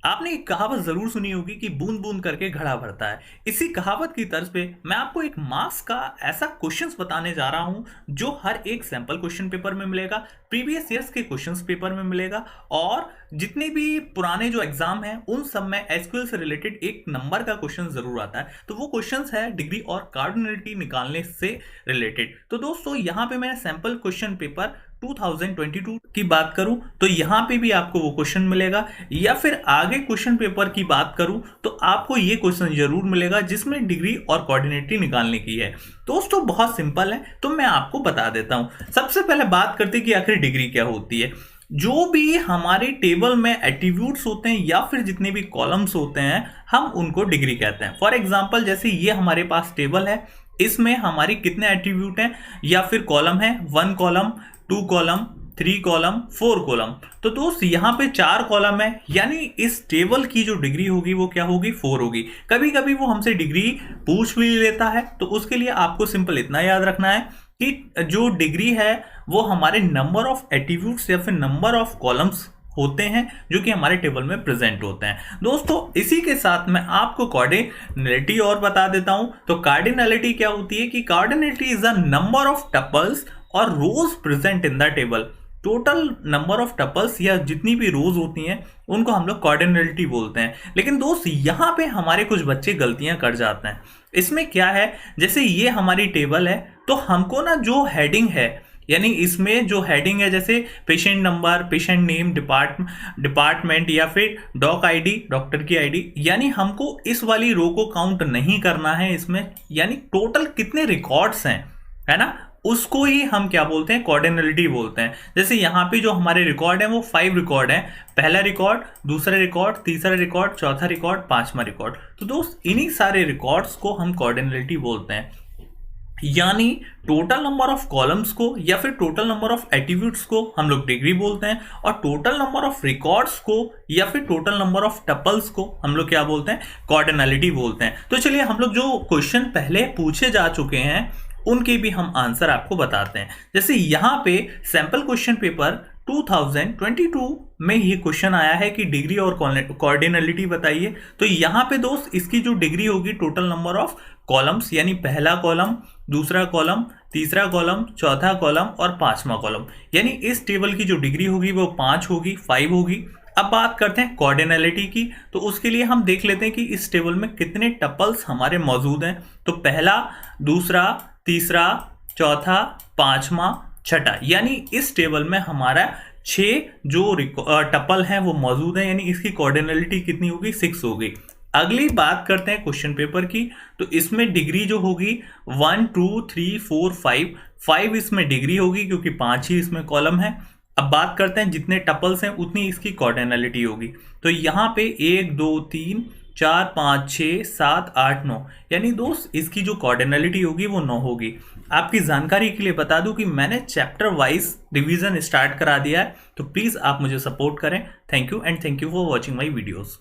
आपने एक कहावत जरूर सुनी होगी कि बूंद बूंद करके घड़ा भरता है। इसी कहावत की तर्ज पे मैं आपको एक मार्क्स का ऐसा क्वेश्चंस बताने जा रहा हूं जो हर एक सैंपल क्वेश्चन पेपर में मिलेगा, प्रीवियस ईयर्स के क्वेश्चंस पेपर में मिलेगा, और जितने भी पुराने जो एग्जाम हैं उन सब में एसक्यूएल से रिलेटेड एक नंबर का क्वेश्चन जरूर आता है। तो वो क्वेश्चंस है डिग्री और कार्डिनलिटी निकालने से रिलेटेड। तो दोस्तों यहाँ पे मैं सैंपल क्वेश्चन पेपर 2022 की बात करूं तो यहां पे भी आपको वो क्वेश्चन मिलेगा, या फिर आगे क्वेश्चन पेपर की बात करूं तो आपको ये क्वेश्चन जरूर मिलेगा जिसमें डिग्री और कोऑर्डिनेटी निकालने की है। दोस्तों बहुत सिंपल है, तो मैं आपको बता देता हूं। सबसे पहले बात करते हैं कि आखिर डिग्री क्या होती है। जो भी हमारे टेबल में एट्रीब्यूट्स होते हैं या फिर जितने भी कॉलम्स होते हैं हम उनको डिग्री कहते हैं। फॉर एग्जांपल जैसे ये हमारे पास टेबल है, इसमें हमारी कितने एट्रीब्यूट हैं या फिर कॉलम है, 1 कॉलम, 2 कॉलम, 3 कॉलम, 4 कॉलम। तो दोस्त यहाँ पे 4 कॉलम है, यानी इस टेबल की जो डिग्री होगी वो क्या होगी, 4 होगी। कभी कभी वो हमसे डिग्री पूछ भी लेता है, तो उसके लिए आपको सिंपल इतना याद रखना है कि जो डिग्री है वो हमारे नंबर ऑफ एट्रीब्यूट्स या फिर नंबर ऑफ कॉलम्स होते हैं जो कि हमारे टेबल में प्रेजेंट होते हैं। दोस्तों इसी के साथ मैं आपको कार्डिनलिटी और बता देता हूं। तो कार्डिनलिटी क्या होती है कि cardinality is a number of tuples और rows present in the table. Total number of tuples या जितनी भी रोज होती हैं उनको हम लोग कार्डिनलिटी बोलते हैं। लेकिन दोस्त यहाँ पे हमारे कुछ बच्चे गलतियां कर जाते हैं। इसमें क्या है, जैसे ये हमारी टेबल है तो हमको ना जो हेडिंग है, यानी इसमें जो हेडिंग है जैसे patient number, patient name, department या फिर डॉक आईडी, डॉक्टर की आईडी, यानी हमको इस वाली रो को काउंट नहीं करना है इसमें। यानी टोटल कितने रिकॉर्ड्स हैं, है ना, उसको ही हम क्या बोलते हैं, कार्डिनलिटी बोलते हैं। जैसे यहाँ पे जो हमारे रिकॉर्ड हैं वो 5 रिकॉर्ड हैं। पहला रिकॉर्ड, दूसरा रिकॉर्ड, तीसरा रिकॉर्ड, चौथा रिकॉर्ड, 5वां रिकॉर्ड। तो दोस्त इन्हीं सारे रिकॉर्ड्स को हम कार्डिनलिटी बोलते हैं। यानी टोटल नंबर ऑफ कॉलम्स को या फिर टोटल नंबर ऑफ एट्रीब्यूट्स को हम लोग डिग्री बोलते हैं, और टोटल नंबर ऑफ रिकॉर्ड्स को या फिर टोटल नंबर ऑफ टपल्स को हम लोग क्या बोलते हैं, कार्डिनलिटी बोलते हैं। तो चलिए हम लोग जो क्वेश्चन पहले पूछे जा चुके हैं उनके भी हम आंसर आपको बताते हैं। जैसे यहाँ पे सैंपल क्वेश्चन पेपर 2022 में ये क्वेश्चन आया है कि डिग्री और कार्डिनलिटी बताइए। तो यहाँ पे दोस्त इसकी जो डिग्री होगी टोटल नंबर ऑफ कॉलम्स, यानी पहला कॉलम, दूसरा कॉलम, तीसरा कॉलम, चौथा कॉलम और 5वां कॉलम, यानी इस टेबल की जो डिग्री होगी वो 5 होगी, 5 होगी। अब बात करते हैं कार्डिनलिटी की। तो उसके लिए हम देख लेते हैं कि इस टेबल में कितने टपल्स हमारे मौजूद हैं। तो पहला, दूसरा, तीसरा, चौथा, 5वां, छठा, यानी इस टेबल में हमारा 6 जो टपल हैं वो मौजूद हैं, यानी इसकी कार्डिनलिटी कितनी होगी, 6 होगी। अगली बात करते हैं क्वेश्चन पेपर की। तो इसमें डिग्री जो होगी 1 2 3 4 5 इसमें डिग्री होगी क्योंकि 5 ही इसमें कॉलम है। अब बात करते हैं जितने टपल्स हैं उतनी इसकी कार्डिनलिटी होगी। तो यहाँ पे 1 2 3 4 5 6 7 8 9, यानी दोस्त इसकी जो कार्डिनलिटी होगी वो 9 होगी। आपकी जानकारी के लिए बता दूं कि मैंने चैप्टर वाइज रिवीजन स्टार्ट करा दिया है, तो प्लीज़ आप मुझे सपोर्ट करें। Thank you and thank you for watching my videos.